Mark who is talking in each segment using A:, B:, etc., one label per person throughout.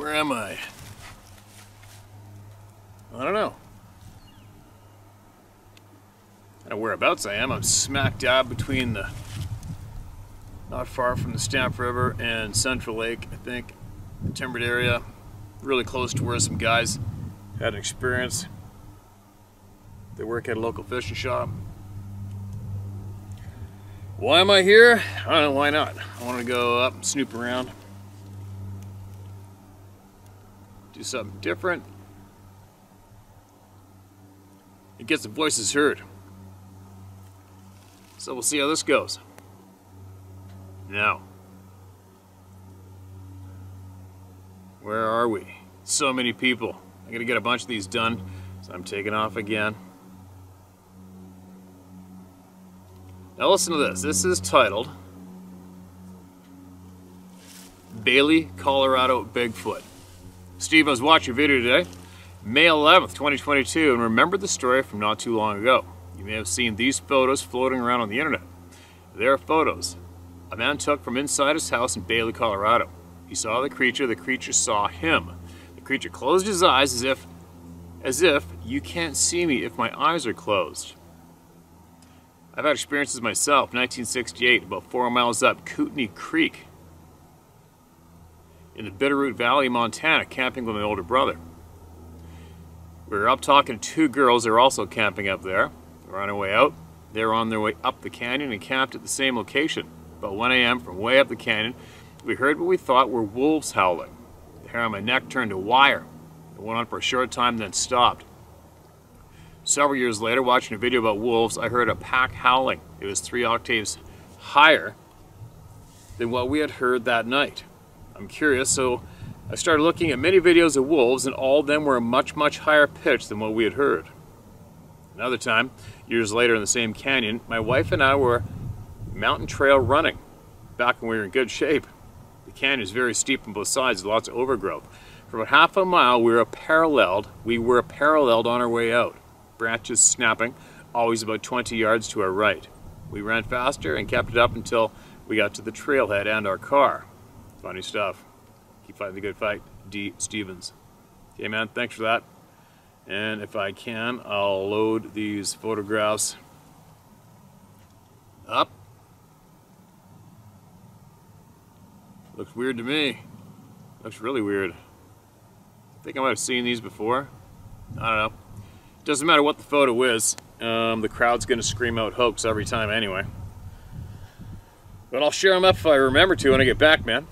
A: Where am I? I don't know. I don't know whereabouts I am. I'm smack dab between the, not far from the Stamp River and Central Lake, I think. The timbered area, really close to where some guys had an experience. They work at a local fishing shop. Why am I here? I don't know, why not? I want to go up and snoop around. Do something different. And get some voices heard. So we'll see how this goes. Now, where are we? So many people. I gotta get a bunch of these done, so I'm taking off again. Now listen to this. This is titled Bailey, Colorado Bigfoot. Steve, I was watching a video today, May 11th, 2022, and remembered the story from not too long ago. You may have seen these photos floating around on the internet. They are photos a man took from inside his house in Bailey, Colorado. He saw the creature saw him. The creature closed his eyes as if you can't see me if my eyes are closed. I've had experiences myself. 1968, about 4 miles up Kootenai Creek in the Bitterroot Valley, Montana, camping with my older brother. We were up talking to two girls that were also camping up there. They were on their way out. They were on their way up the canyon and camped at the same location. About 1 a.m. from way up the canyon, we heard what we thought were wolves howling. The hair on my neck turned to wire. It went on for a short time, then stopped. Several years later, watching a video about wolves, I heard a pack howling. It was 3 octaves higher than what we had heard that night. I'm curious, so I started looking at many videos of wolves, and all of them were a much, much higher pitch than what we had heard. Another time, years later in the same canyon, my wife and I were mountain trail running, back when we were in good shape. The canyon is very steep on both sides, with lots of overgrowth. For about half a mile, we were paralleled on our way out. Branches snapping, always about 20 yards to our right. We ran faster and kept it up until we got to the trailhead and our car. Funny stuff. Keep fighting the good fight. D. Stevens. Okay, man, thanks for that. And if I can, I'll load these photographs up. Looks weird to me. Looks really weird. I think I might have seen these before. I don't know. Doesn't matter what the photo is. The crowd's going to scream out hoax every time anyway. But I'll share them up if I remember to when I get back, man.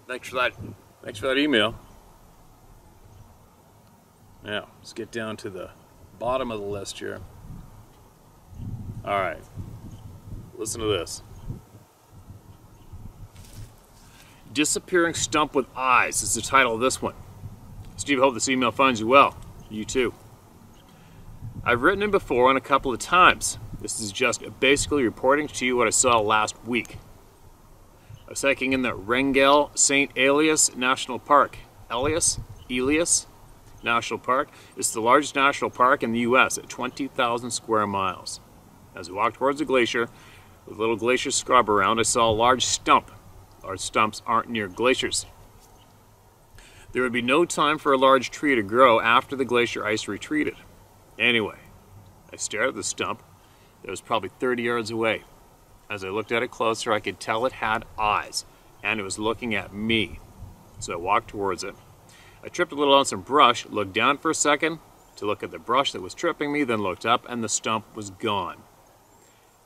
A: Thanks for that email. Now, let's get down to the bottom of the list here. Alright. Listen to this. Disappearing Stump with Eyes is the title of this one. Steve, I hope this email finds you well. You too. I've written in before and a couple of times. This is just basically reporting to you what I saw last week. I was hiking in the Wrangell St. Elias National Park. Elias National Park. It's the largest national park in the U.S. at 20,000 square miles. As we walked towards the glacier, with a little glacier scrub around, I saw a large stump. Large stumps aren't near glaciers. There would be no time for a large tree to grow after the glacier ice retreated. Anyway, I stared at the stump that was probably 30 yards away. As I looked at it closer, I could tell it had eyes, and it was looking at me. So I walked towards it. I tripped a little on some brush, looked down for a second to look at the brush that was tripping me, then looked up, and the stump was gone.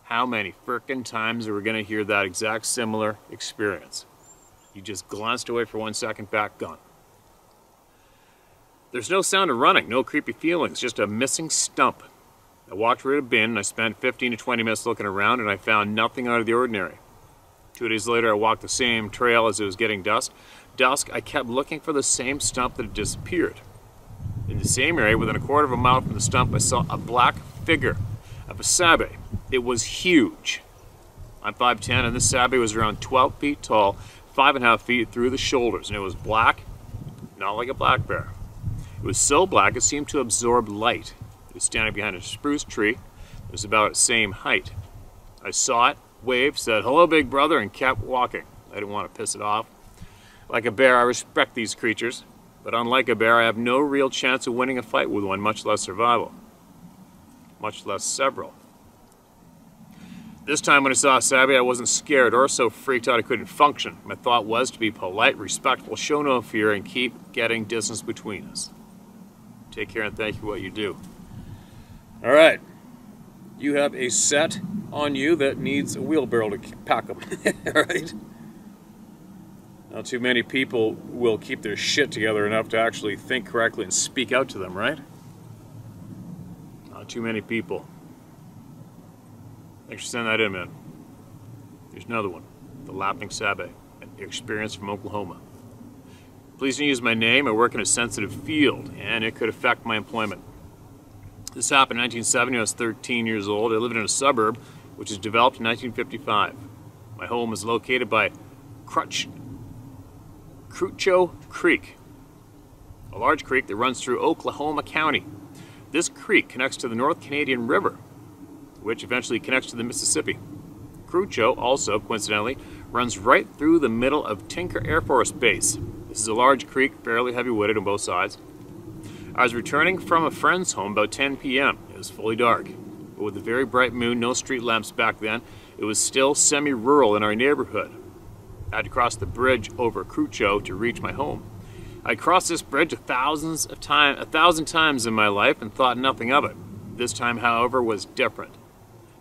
A: How many frickin' times are we going to hear that exact similar experience? You just glanced away for 1 second, back, gone. There's no sound of running, no creepy feelings, just a missing stump. I walked where it had been, and I spent 15 to 20 minutes looking around, and I found nothing out of the ordinary. 2 days later, I walked the same trail as it was getting dusk. I kept looking for the same stump that had disappeared. In the same area, within a quarter of a mile from the stump, I saw a black figure of a sabe. It was huge. I'm 5'10", and this sabe was around 12 feet tall, 5.5 feet through the shoulders, and it was black, not like a black bear. It was so black it seemed to absorb light. It was standing behind a spruce tree. It was about its same height. I saw it, waved, said, "Hello, big brother," and kept walking. I didn't want to piss it off. Like a bear, I respect these creatures, but unlike a bear, I have no real chance of winning a fight with one, much less survival. Much less several. This time when I saw Sabby, I wasn't scared or so freaked out I couldn't function. My thought was to be polite, respectful, show no fear, and keep getting distance between us. Take care and thank you for what you do. Alright. You have a set on you that needs a wheelbarrow to pack them. Alright? Not too many people will keep their shit together enough to actually think correctly and speak out to them, right? Not too many people. Thanks for sending that in, man. Here's another one. The Laughing Sabbath, an experience from Oklahoma. Please don't use my name. I work in a sensitive field, and it could affect my employment. This happened in 1970. I was 13 years old. I lived in a suburb, which was developed in 1955. My home was located by Crucho Creek, a large creek that runs through Oklahoma County. This creek connects to the North Canadian River, which eventually connects to the Mississippi. Crucho also, coincidentally, runs right through the middle of Tinker Air Force Base. This is a large creek, fairly heavy-wooded on both sides. I was returning from a friend's home about 10 p.m. It was fully dark, but with a very bright moon, no street lamps back then, it was still semi-rural in our neighborhood. I had to cross the bridge over Crucho to reach my home. I crossed this bridge a thousand times in my life and thought nothing of it. This time, however, was different.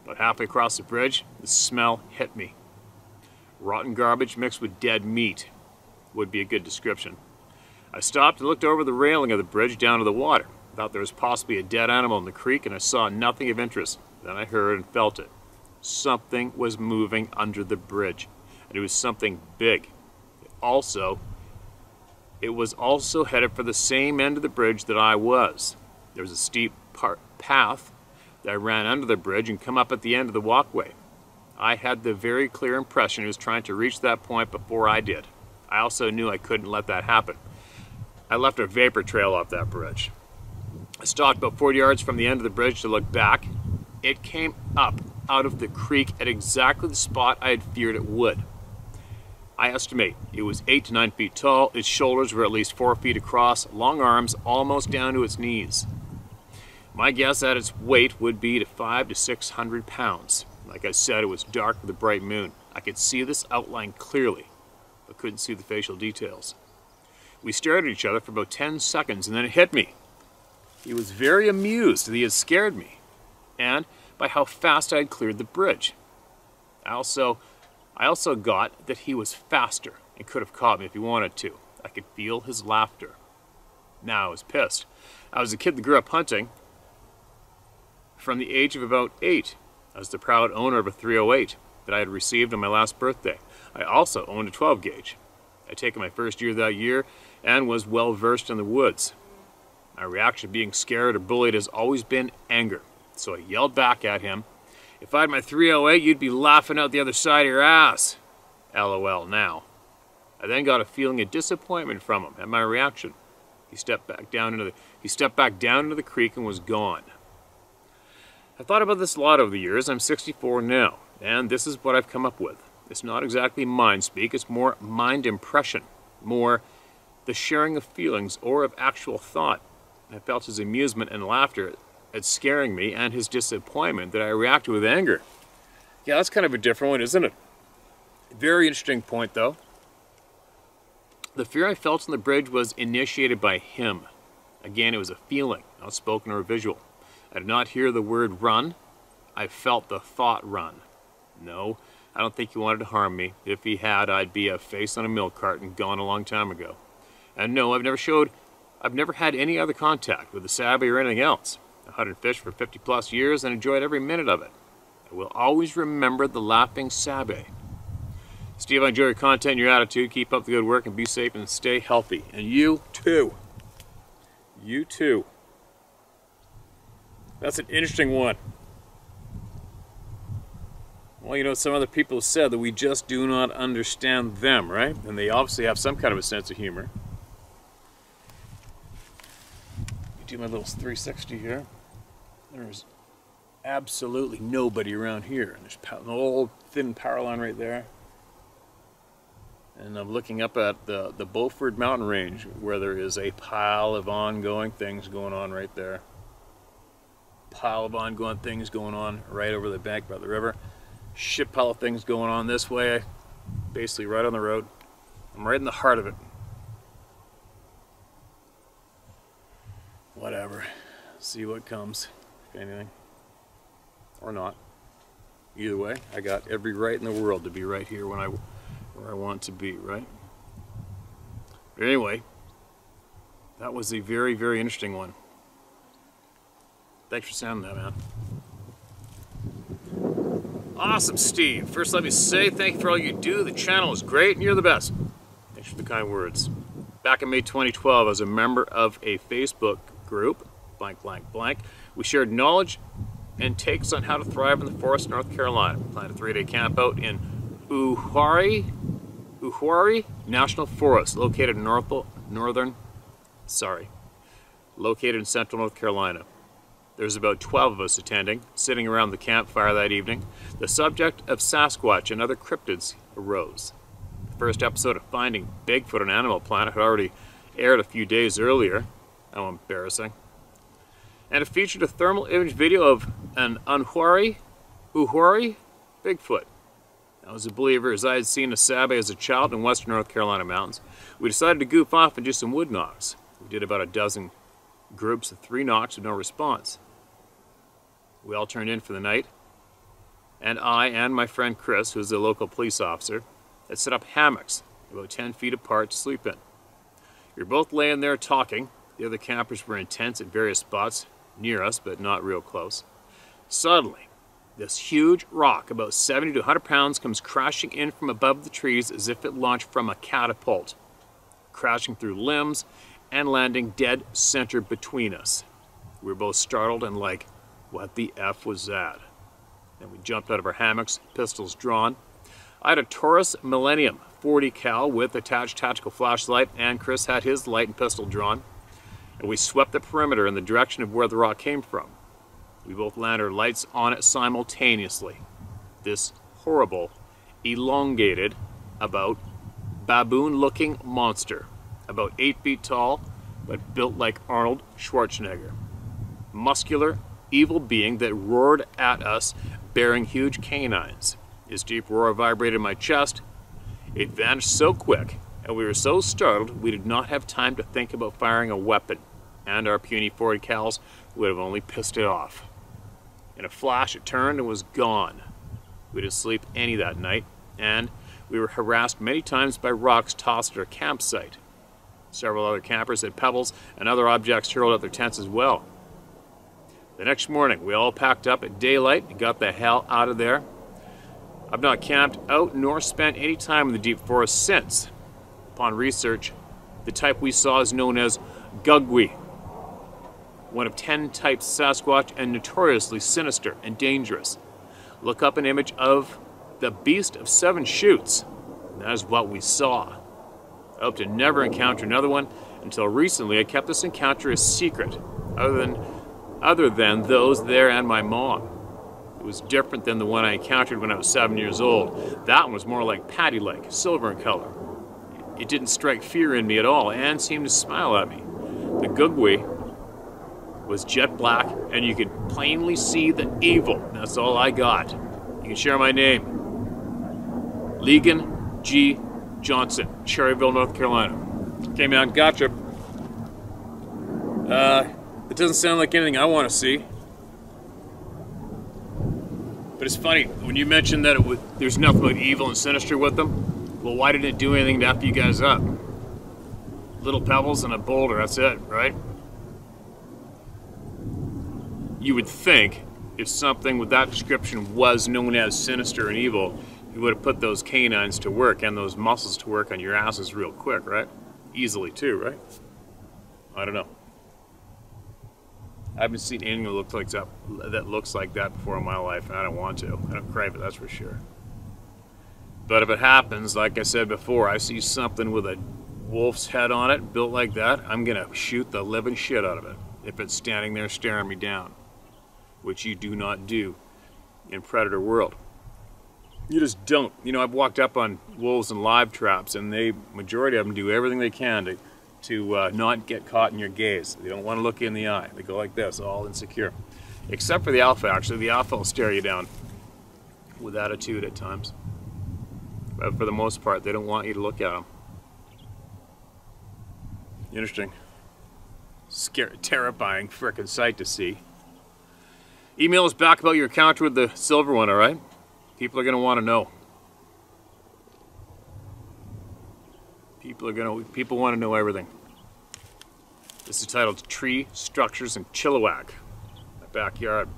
A: About halfway across the bridge, the smell hit me. Rotten garbage mixed with dead meat would be a good description. I stopped and looked over the railing of the bridge down to the water. I thought there was possibly a dead animal in the creek, and I saw nothing of interest. Then I heard and felt it. Something was moving under the bridge, and it was something big. It was also headed for the same end of the bridge that I was. There was a steep path that ran under the bridge and come up at the end of the walkway. I had the very clear impression it was trying to reach that point before I did. I also knew I couldn't let that happen. I left a vapor trail off that bridge. I stopped about 40 yards from the end of the bridge to look back. It came up out of the creek at exactly the spot I had feared it would. I estimate it was 8 to 9 feet tall. Its shoulders were at least 4 feet across, long arms almost down to its knees. My guess at its weight would be to 500 to 600 pounds. Like I said, it was dark with a bright moon. I could see this outline clearly, but couldn't see the facial details. We stared at each other for about 10 seconds, and then it hit me. He was very amused that he had scared me, and by how fast I had cleared the bridge. I also got that he was faster and could have caught me if he wanted to. I could feel his laughter. Now I was pissed. I was a kid that grew up hunting from the age of about 8. I was the proud owner of a .308 that I had received on my last birthday. I also owned a 12 gauge. I had taken my first year that year and was well versed in the woods. My reaction to being scared or bullied has always been anger. So I yelled back at him, "If I had my .308, you'd be laughing out the other side of your ass." LOL now. I then got a feeling of disappointment from him at my reaction. He stepped back down into the creek and was gone. I've thought about this a lot over the years. I'm 64 now, and this is what I've come up with. It's not exactly mind speak, it's more mind impression, more the sharing of feelings or of actual thought. I felt his amusement and laughter at scaring me and his disappointment that I reacted with anger. Yeah, that's kind of a different one, isn't it? Very interesting point, though. The fear I felt on the bridge was initiated by him. Again, it was a feeling, not spoken or visual. I did not hear the word run. I felt the thought run. No, I don't think he wanted to harm me. If he had, I'd be a face on a milk carton gone a long time ago. And no, I've never had any other contact with the Sabby or anything else. I hunted fish for 50 plus years and enjoyed every minute of it. I will always remember the Laughing Sabby. Steve, I enjoy your content and your attitude. Keep up the good work and be safe and stay healthy. And you too. You too. That's an interesting one. Well, you know, some other people have said that we just do not understand them, right? And they obviously have some kind of a sense of humor. Do my little 360 here. There's absolutely nobody around here. There's an old thin power line right there. And I'm looking up at the Beaufort mountain range, where there is a pile of ongoing things going on right there. Pile of ongoing things going on right over the bank by the river. Shit pile of things going on this way, basically right on the road. I'm right in the heart of it. Whatever. See what comes, if anything. Or not. Either way, I got every right in the world to be right here where I want to be, right? But anyway, that was a very, very interesting one. Thanks for sounding that, man. Awesome, Steve. First, let me say thank you for all you do. The channel is great, and you're the best. Thanks for the kind words. Back in May 2012, I was a member of a Facebook group, blank, blank, blank. We shared knowledge and takes on how to thrive in the forest of North Carolina. Planned a 3-day camp out in Uwharrie National Forest, located in located in central North Carolina. There's about 12 of us attending, sitting around the campfire that evening. The subject of Sasquatch and other cryptids arose. The first episode of Finding Bigfoot on Animal Planet had already aired a few days earlier. How embarrassing. And it featured a thermal image video of an Uneasy Bigfoot. I was a believer, as I had seen a sabe as a child in western North Carolina mountains. We decided to goof off and do some wood knocks. We did about a dozen groups of 3 knocks with no response. We all turned in for the night, and I and my friend Chris, who's a local police officer, had set up hammocks about 10 feet apart to sleep in. We were both laying there talking. The other campers were in tents at various spots near us, but not real close. Suddenly, this huge rock, about 70 to 100 pounds, comes crashing in from above the trees as if it launched from a catapult, crashing through limbs and landing dead center between us. We were both startled and like, what the F was that? And we jumped out of our hammocks, pistols drawn. I had a Taurus Millennium 40 cal with attached tactical flashlight, and Chris had his light and pistol drawn. And we swept the perimeter in the direction of where the rock came from. We both landed our lights on it simultaneously. This horrible, elongated, about baboon-looking monster, about 8 feet tall, but built like Arnold Schwarzenegger. Muscular, evil being that roared at us, bearing huge canines. His deep roar vibrated my chest. It vanished so quick, and we were so startled we did not have time to think about firing a weapon, and our puny 40 cals would have only pissed it off. In a flash, it turned and was gone. We didn't sleep any that night, and we were harassed many times by rocks tossed at our campsite. Several other campers had pebbles and other objects hurled at their tents as well. The next morning, we all packed up at daylight and got the hell out of there. I've not camped out nor spent any time in the deep forest since. Upon research, the type we saw is known as Gugwe, one of 10 types Sasquatch and notoriously sinister and dangerous. Look up an image of the Beast of 7 Shoots. That is what we saw. I hope to never encounter another one. Until recently, I kept this encounter a secret, other than those there and my mom. It was different than the one I encountered when I was 7 years old. That one was more like patty-like, silver in color. It didn't strike fear in me at all and seemed to smile at me. The Gugwe was jet black, and you could plainly see the evil. That's all I got. You can share my name. Legan G. Johnson, Cherryville, North Carolina. Okay, man, gotcha. It doesn't sound like anything I want to see. But it's funny, when you mentioned that there's nothing but evil and sinister with them, well, why didn't it do anything to F you guys up? Little pebbles and a boulder, that's it, right? You would think if something with that description was known as sinister and evil, you would have put those canines to work and those muscles to work on your asses real quick, right? Easily too, right? I don't know. I haven't seen anything that looks like that before in my life, and I don't want to. I don't crave it, that's for sure. But if it happens, like I said before, I see something with a wolf's head on it, built like that, I'm gonna shoot the living shit out of it if it's standing there staring me down, which you do not do in Predator world. You just don't. You know, I've walked up on wolves and live traps, and majority of them do everything they can to not get caught in your gaze. They don't want to look you in the eye. They go like this, all insecure. Except for the alpha, actually. The alpha will stare you down with attitude at times. But for the most part, they don't want you to look at them. Interesting. Scary, terrifying frickin' sight to see. Email us back about your encounter with the silver one, alright? People are going to want to know. People want to know everything. This is titled Tree Structures in Chilliwack, my backyard.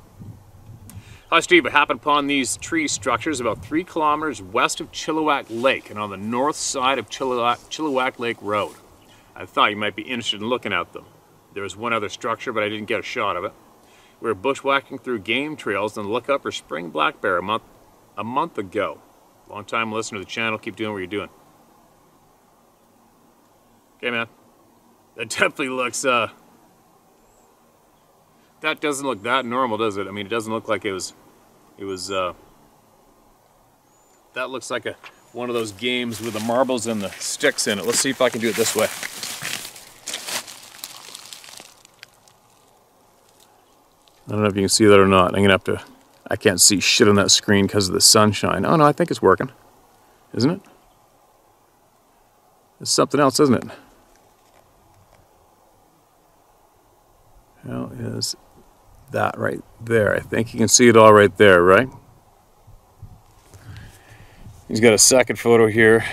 A: Hi Steve, I happened upon these tree structures about 3 kilometers west of Chilliwack Lake and on the north side of Chilliwack Lake Road. I thought you might be interested in looking at them. There was one other structure, but I didn't get a shot of it. We were bushwhacking through game trails on the lookout for spring black bear a month ago. Long time listener to the channel, keep doing what you're doing. Okay, man. That definitely looks, that doesn't look that normal, does it? I mean, it doesn't look like it was, that looks like one of those games with the marbles and the sticks in it. Let's see if I can do it this way. I don't know if you can see that or not. I'm gonna have to, I can't see shit on that screen because of the sunshine. Oh no, I think it's working. Isn't it? It's something else, isn't it? How is that right there? I think you can see it all right there, right? He's got a second photo here.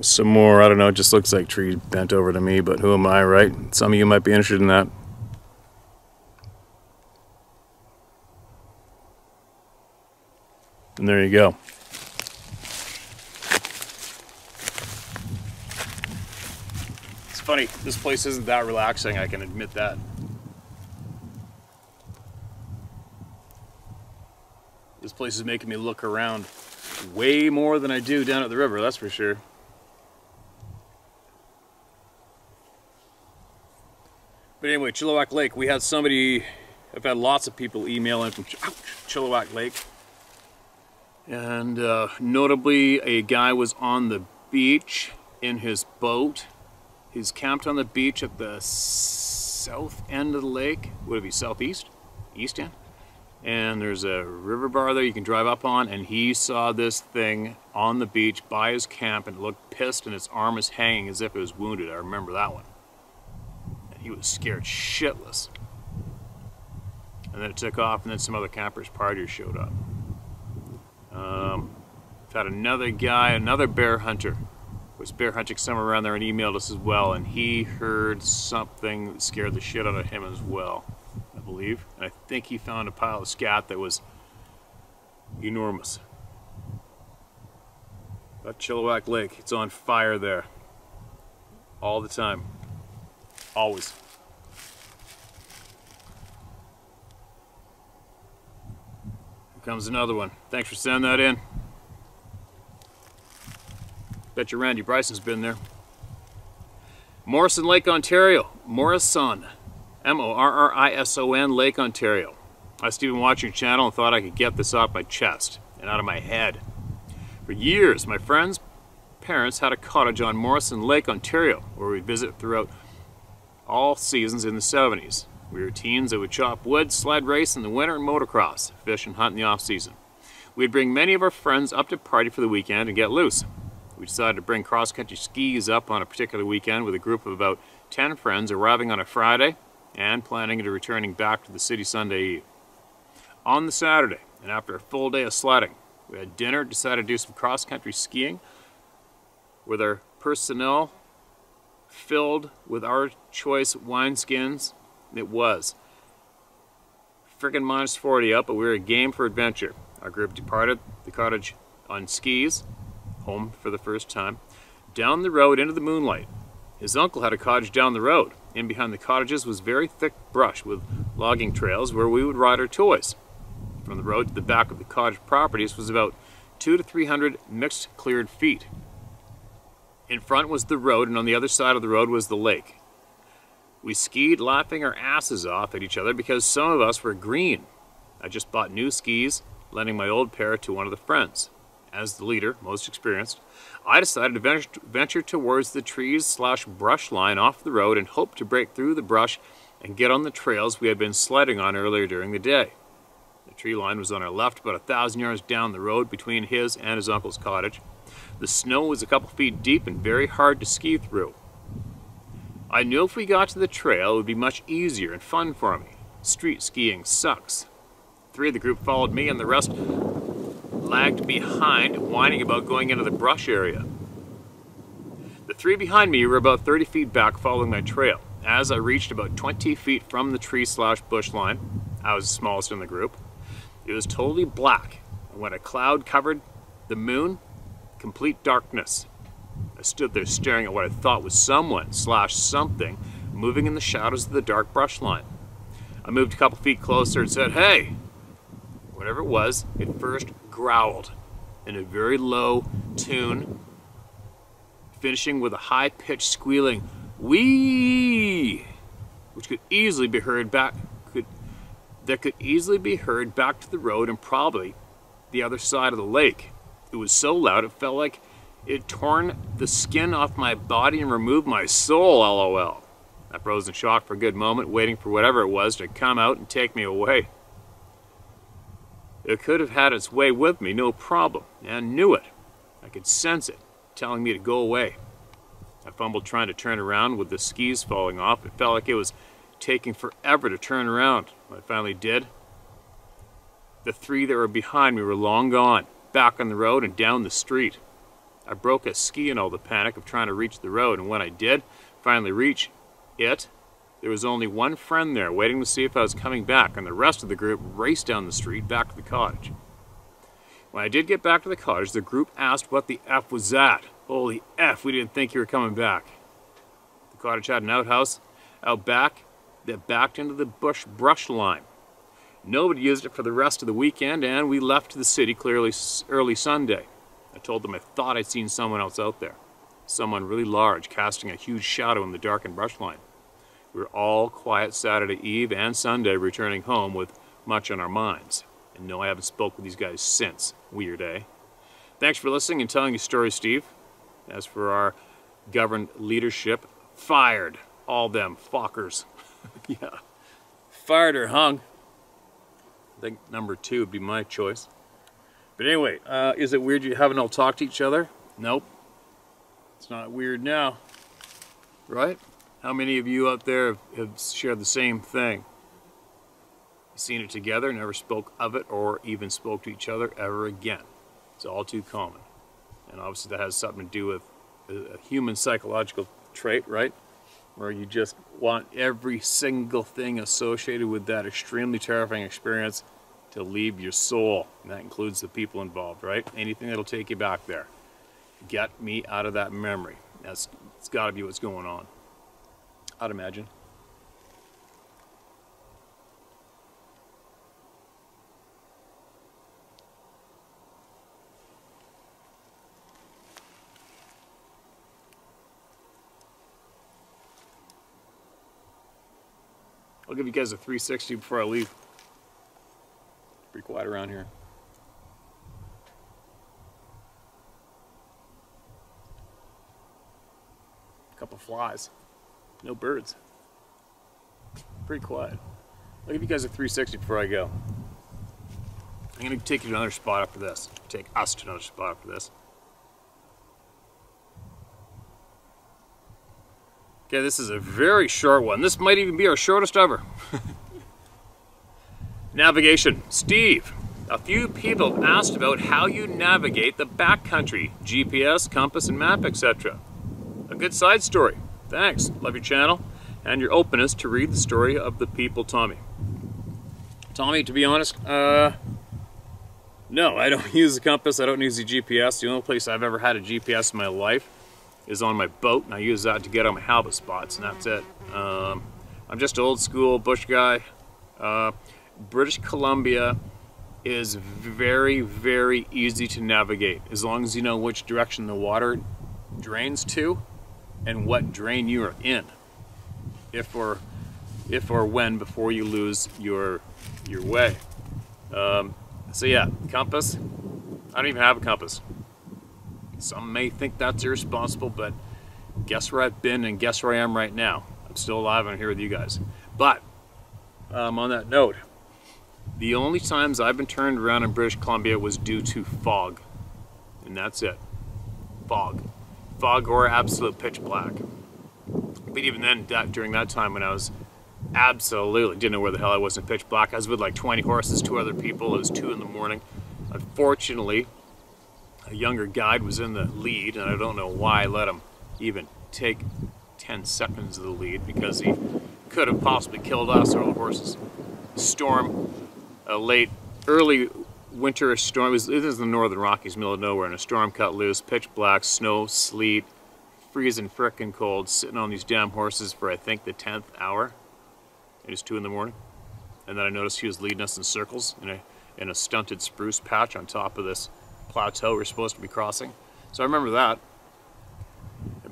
A: Some more, I don't know, it just looks like tree bent over to me, but who am I, right? Some of you might be interested in that. And there you go. It's funny, this place isn't that relaxing, I can admit that. This place is making me look around way more than I do down at the river, that's for sure. But anyway, Chilliwack Lake, we had somebody, I've had lots of people email in from Chilliwack Lake. And notably, a guy was on the beach in his boat. He's camped on the beach at the south end of the lake. Would it be southeast? East end? And there's a river bar there you can drive up on, and he saw this thing on the beach by his camp and it looked pissed and its arm is hanging as if it was wounded. I remember that one. He was scared shitless. And then it took off, and then some other campers, partiers showed up. I've had another guy, another bear hunter, was bear hunting somewhere around there and emailed us as well, and he heard something that scared the shit out of him as well, I believe. And I think he found a pile of scat that was enormous. That Chilliwack Lake, it's on fire there. All the time. Always. Here comes another one. Thanks for sending that in. Bet you Randy Bryson's been there. Morrison Lake, Ontario. Morrison. M-O-R-R-I-S-O-N, Lake, Ontario. I was even watching your channel and thought I could get this off my chest and out of my head. For years, my friend's parents had a cottage on Morrison Lake, Ontario, where we visit throughout all seasons in the 70s. We were teens that would chop wood, sled race in the winter, and motocross, fish and hunt in the off-season. We'd bring many of our friends up to party for the weekend and get loose. We decided to bring cross-country skis up on a particular weekend with a group of about 10 friends arriving on a Friday and planning to returning back to the city Sunday Eve. On the Saturday, and after a full day of sledding, we had dinner, decided to do some cross-country skiing with our personnel filled with our choice wineskins. It was friggin' minus 40 up, but we were game for adventure. Our group departed the cottage on skis, home for the first time, down the road into the moonlight. His uncle had a cottage down the road. In behind the cottages was very thick brush with logging trails where we would ride our toys. From the road to the back of the cottage properties was about 200 to 300 mixed cleared feet. In front was the road, and on the other side of the road was the lake. We skied laughing our asses off at each other because some of us were green. I just bought new skis, lending my old pair to one of the friends. As the leader, most experienced, I decided to venture towards the trees/brush line off the road and hoped to break through the brush and get on the trails we had been sledding on earlier during the day. The tree line was on our left, about 1,000 yards down the road between his and his uncle's cottage. The snow was a couple feet deep and very hard to ski through. I knew if we got to the trail, it would be much easier and fun for me. Street skiing sucks. 3 of the group followed me and the rest lagged behind, whining about going into the brush area. The 3 behind me were about 30 feet back following my trail. As I reached about 20 feet from the tree/bush line, I was the smallest in the group. It was totally black, and when a cloud covered the moon, complete darkness. I stood there staring at what I thought was someone/something moving in the shadows of the dark brush line. I moved a couple feet closer and said, "Hey!" Whatever it was, it first growled in a very low tune, finishing with a high-pitched squealing "wee," which could easily be heard back to the road and probably the other side of the lake. It was so loud it felt like it torn the skin off my body and removed my soul, lol. I froze in shock for a good moment, waiting for whatever it was to come out and take me away. It could have had its way with me, no problem, and knew it. I could sense it, telling me to go away. I fumbled trying to turn around with the skis falling off. It felt like it was taking forever to turn around. When I finally did, the 3 that were behind me were long gone, back on the road and down the street. I broke a ski in all the panic of trying to reach the road, and when I did finally reach it, there was only one friend there waiting to see if I was coming back, and the rest of the group raced down the street back to the cottage. When I did get back to the cottage, the group asked what the F was that. Holy F, we didn't think you were coming back. The cottage had an outhouse out back that backed into the brush line. Nobody used it for the rest of the weekend, and we left the city clearly early Sunday. I told them I thought I'd seen someone else out there. Someone really large, casting a huge shadow in the darkened brush line. We were all quiet Saturday Eve and Sunday, returning home with much on our minds. And no, I haven't spoke with these guys since. Weird, eh? Thanks for listening and telling your story, Steve. As for our governed leadership, fired all them fuckers. Yeah. Fired or hung. I think number 2 would be my choice. But anyway, is it weird you haven't all talked to each other? Nope. It's not weird now. Right? How many of you out there have shared the same thing? Seen it together, never spoke of it, or even spoke to each other ever again. It's all too common. And obviously that has something to do with a human psychological trait, right? Where you just want every single thing associated with that extremely terrifying experience to leave your soul. And that includes the people involved, right? Anything that'll take you back there. Get me out of that memory. It's got to be what's going on. I'd imagine. I'll give you guys a 360 before I leave. Pretty quiet around here. A couple flies. No birds. Pretty quiet. I'll give you guys a 360 before I go. I'm going to take you to another spot after this. Take us to another spot after this. Okay, this is a very short one. This might even be our shortest ever. Navigation. Steve, a few people have asked about how you navigate the backcountry, GPS, compass, and map, etc. A good side story. Thanks. Love your channel and your openness to read the story of the people, Tommy. Tommy, to be honest, no, I don't use the compass. I don't use the GPS. The only place I've ever had a GPS in my life is on my boat, and I use that to get on my halibut spots, and that's it. I'm just an old school bush guy. British Columbia is very, very easy to navigate as long as you know which direction the water drains to and what drain you are in. if or when before you lose your way. So yeah, compass. I don't even have a compass. Some may think that's irresponsible, but guess where I've been and guess where I am right now. I'm still alive and I'm here with you guys. But on that note, the only times I've been turned around in British Columbia was due to fog, and that's it. Fog or absolute pitch black. But even then, during that time when I was absolutely didn't know where the hell I was in pitch black, I was with like 20 horses, 2 other people. It was 2 in the morning. Unfortunately, a younger guide was in the lead, and I don't know why I let him even take 10 seconds of the lead, because he could have possibly killed us or the horses. Storm, a early winter storm. This is the Northern Rockies, middle of nowhere, and a storm cut loose, pitch black, snow, sleet, freezing frickin' cold, sitting on these damn horses for I think the 10th hour. It was 2 in the morning, and then I noticed he was leading us in circles in a stunted spruce patch on top of this plateau we're supposed to be crossing. So I remember that.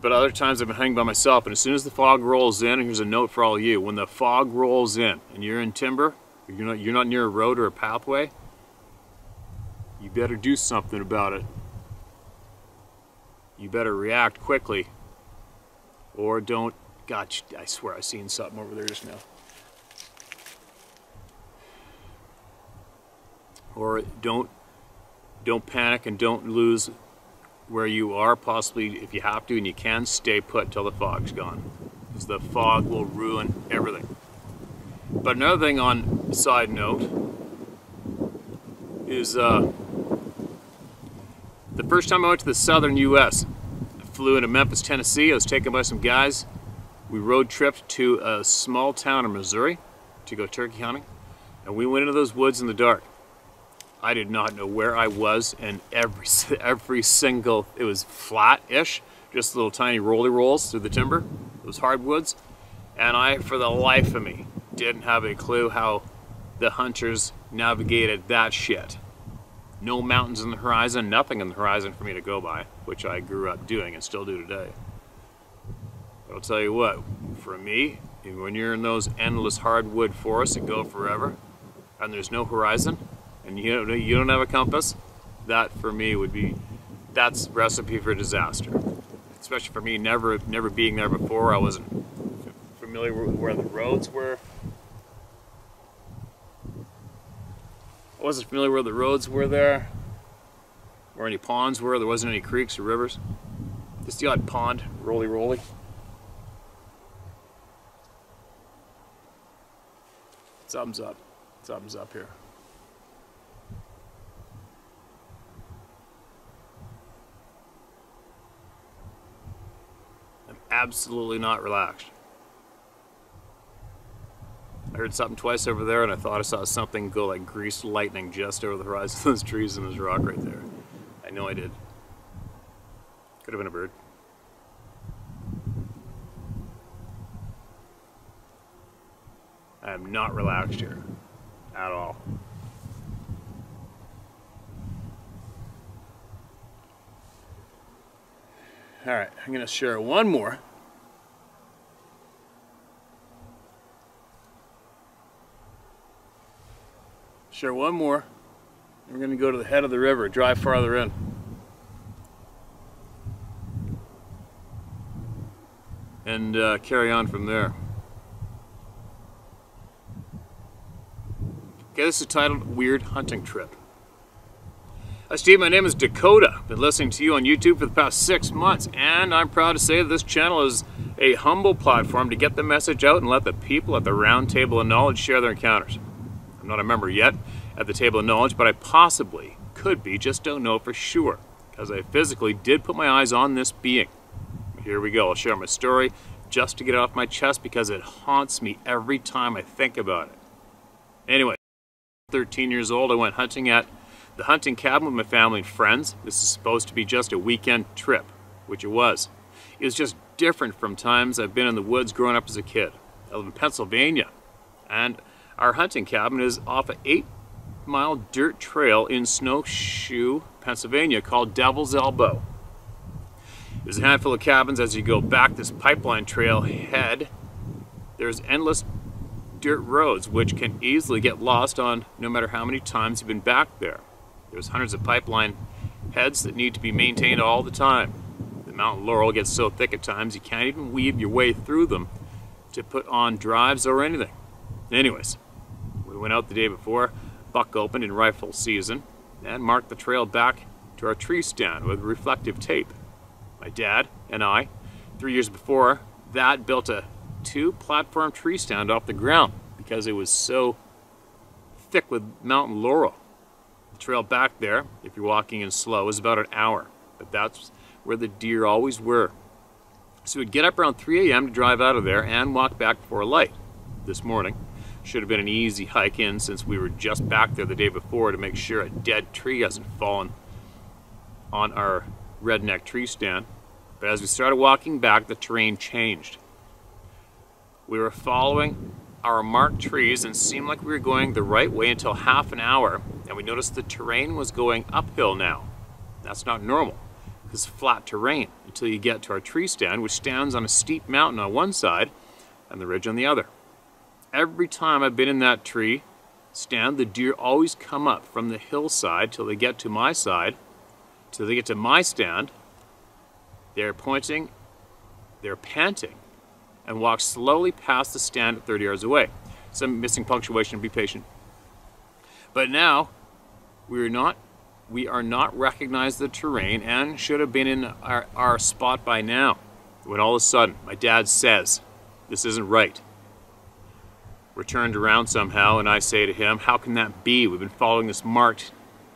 A: But other times I've been hanging by myself, and as soon as the fog rolls in, and here's a note for all of you: when the fog rolls in and you're in timber, you're not near a road or a pathway, you better do something about it. You better react quickly, or don't. God, I swear I seen something over there just now. Or don't panic and don't lose where you are. Possibly, if you have to and you can, stay put until the fog's gone, because the fog will ruin everything. But another thing on a side note is the first time I went to the southern U.S., I flew into Memphis, Tennessee. I was taken by some guys. We road tripped to a small town in Missouri to go turkey hunting, and we went into those woods in the dark. I did not know where I was, and every single, it was flat-ish, just little tiny rolly rolls through the timber, those hardwoods, and I, for the life of me, didn't have a clue how the hunters navigated that shit. No mountains in the horizon, nothing in the horizon for me to go by, which I grew up doing and still do today. But I'll tell you what, for me, when you're in those endless hardwood forests that go forever, and there's no horizon, and you don't have a compass, that for me would be, that's recipe for disaster. Especially for me, never being there before. I wasn't familiar with where the roads were. I wasn't familiar where the roads were there, where any ponds were. There wasn't any creeks or rivers. Just the odd pond, roly. Something's up. Something's up here. I'm absolutely not relaxed. I heard something twice over there, and I thought I saw something go like greased lightning just over the horizon of those trees and this rock right there. I know I did. Could have been a bird. I am not relaxed here at all. All right, I'm going to share one more. Share one more. We're going to go to the head of the river, drive farther in. And carry on from there. Okay, this is titled Weird Hunting Trip. Hi Steve, my name is Dakota. Been listening to you on YouTube for the past 6 months, and I'm proud to say that this channel is a humble platform to get the message out and let the people at the round table of knowledge share their encounters. I'm not a member yet at the table of knowledge, but I possibly could be, just don't know for sure, because I physically did put my eyes on this being. Here we go, I'll share my story just to get it off my chest because it haunts me every time I think about it. Anyway, 13 years old, I went hunting at the hunting cabin with my family and friends. This is supposed to be just a weekend trip, which it was. It was just different from times I've been in the woods growing up as a kid. I live in Pennsylvania, and our hunting cabin is off an 8-mile dirt trail in Snowshoe, Pennsylvania called Devil's Elbow. There's a handful of cabins as you go back this pipeline trail head There's endless dirt roads which can easily get lost on no matter how many times you've been back there. There's hundreds of pipeline heads that need to be maintained all the time. The Mount Laurel gets so thick at times you can't even weave your way through them to put on drives or anything. Anyways, we went out the day before buck opened in rifle season and marked the trail back to our tree stand with reflective tape. My dad and I, 3 years before that, built a 2-platform tree stand off the ground because it was so thick with mountain laurel. The trail back there, if you're walking in slow, is about an hour, but that's where the deer always were. So we'd get up around 3 a.m. to drive out of there and walk back before light. This morning should have been an easy hike in since we were just back there the day before to make sure a dead tree hasn't fallen on our redneck tree stand. But as we started walking back, the terrain changed. We were following our marked trees and seemed like we were going the right way until half an hour, and we noticed the terrain was going uphill now. That's not normal, because it's flat terrain until you get to our tree stand, which stands on a steep mountain on one side and the ridge on the other. Every time I've been in that tree stand, the deer always come up from the hillside till they get to my side, till they get to my stand. They're pointing, they're panting, and walk slowly past the stand at 30 yards away. Some missing punctuation, be patient. But now, we are not recognized the terrain and should have been in our spot by now. When all of a sudden, my dad says, "This isn't right." We're turned around somehow, and I say to him, "How can that be? We've been following this marked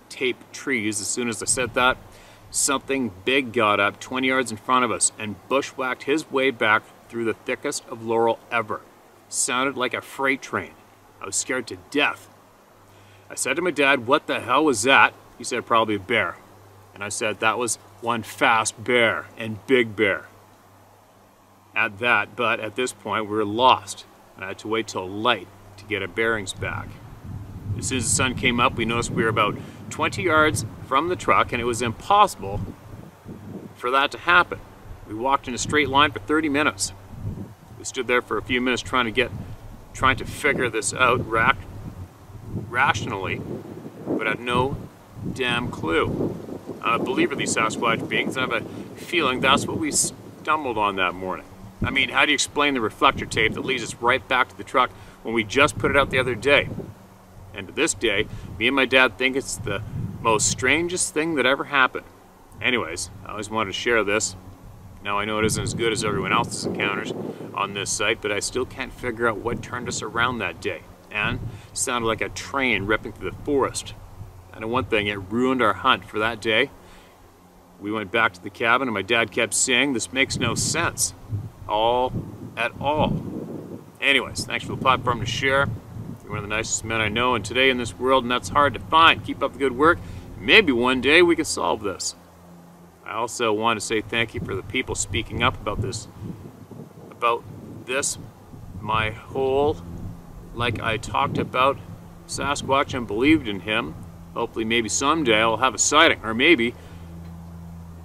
A: tape trees." As soon as I said that, something big got up 20 yards in front of us and bushwhacked his way back through the thickest of laurel ever. Sounded like a freight train. I was scared to death. I said to my dad, "What the hell was that?" He said, "Probably a bear." And I said, "That was one fast bear and big bear." At this point, we were lost, and I had to wait till light to get our bearings back. As soon as the sun came up, we noticed we were about 20 yards from the truck, and it was impossible for that to happen. We walked in a straight line for 30 minutes. We stood there for a few minutes trying to figure this out rationally, but had no damn clue. I'm a believer of these Sasquatch beings, and I have a feeling that's what we stumbled on that morning. I mean, how do you explain the reflector tape that leads us right back to the truck when we just put it out the other day? And to this day, me and my dad think it's the most strangest thing that ever happened. Anyways, I always wanted to share this. Now I know it isn't as good as everyone else's encounters on this site, but I still can't figure out what turned us around that day. And it sounded like a train ripping through the forest. And one thing, it ruined our hunt for that day. We went back to the cabin and my dad kept saying, "This makes no sense at all." Anyways, thanks for the platform to share. You're one of the nicest men I know and today in this world, and that's hard to find. Keep up the good work. Maybe one day we can solve this. I also want to say thank you for the people speaking up about this. My whole, like I talked about Sasquatch and believed in him. Hopefully maybe someday I'll have a sighting, or maybe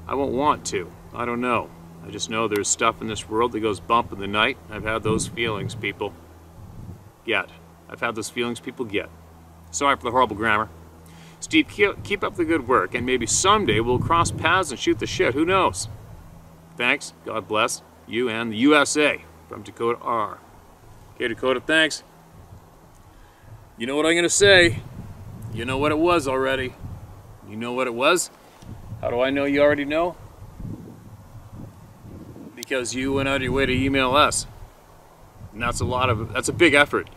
A: I won't want to. I don't know. I just know there's stuff in this world that goes bump in the night. I've had those feelings people get. Sorry for the horrible grammar. Steve, keep up the good work, and maybe someday we'll cross paths and shoot the shit. Who knows? Thanks. God bless you and the USA. From Dakota R. Okay, Dakota, thanks. You know what I'm going to say. You know what it was already. You know what it was? How do I know you already know? Because you went out of your way to email us. And that's a big effort.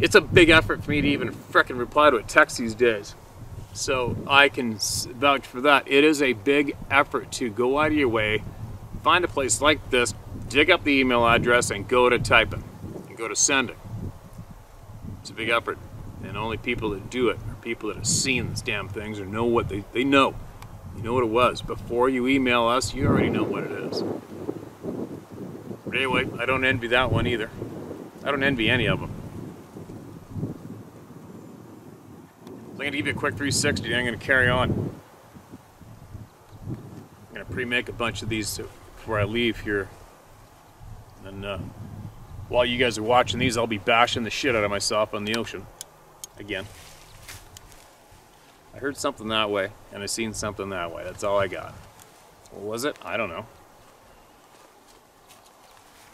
A: It's a big effort for me to even frickin' reply to a text these days. So I can vouch for that. It is a big effort to go out of your way, find a place like this, dig up the email address, and go to typing, and go to sending. It's a big effort. And only people that do it are people that have seen these damn things or know what they know. You know what it was. Before you email us, you already know what it is. But anyway, I don't envy that one either. I don't envy any of them. I'm going to give you a quick 360 and I'm going to carry on. I'm going to pre-make a bunch of these before I leave here. And while you guys are watching these, I'll be bashing the shit out of myself on the ocean again. I heard something that way, and I seen something that way. That's all I got. What was it? I don't know.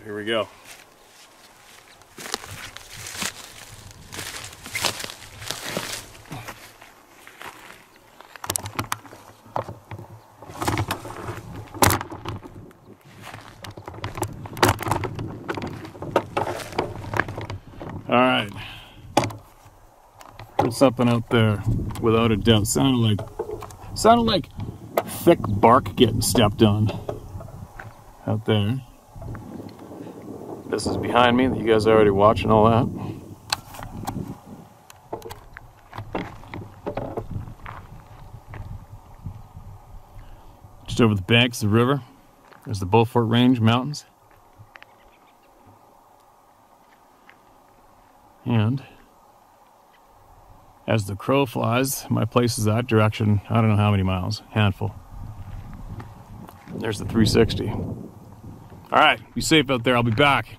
A: Here we go. All right. There's something out there, without a doubt. Sounded like thick bark getting stepped on out there. This is behind me. You guys are already watching all that. Just over the banks of the river, there's the Beaufort Range Mountains. And as the crow flies, my place is that direction. I don't know how many miles, handful. There's the 360. All right, be safe out there. I'll be back.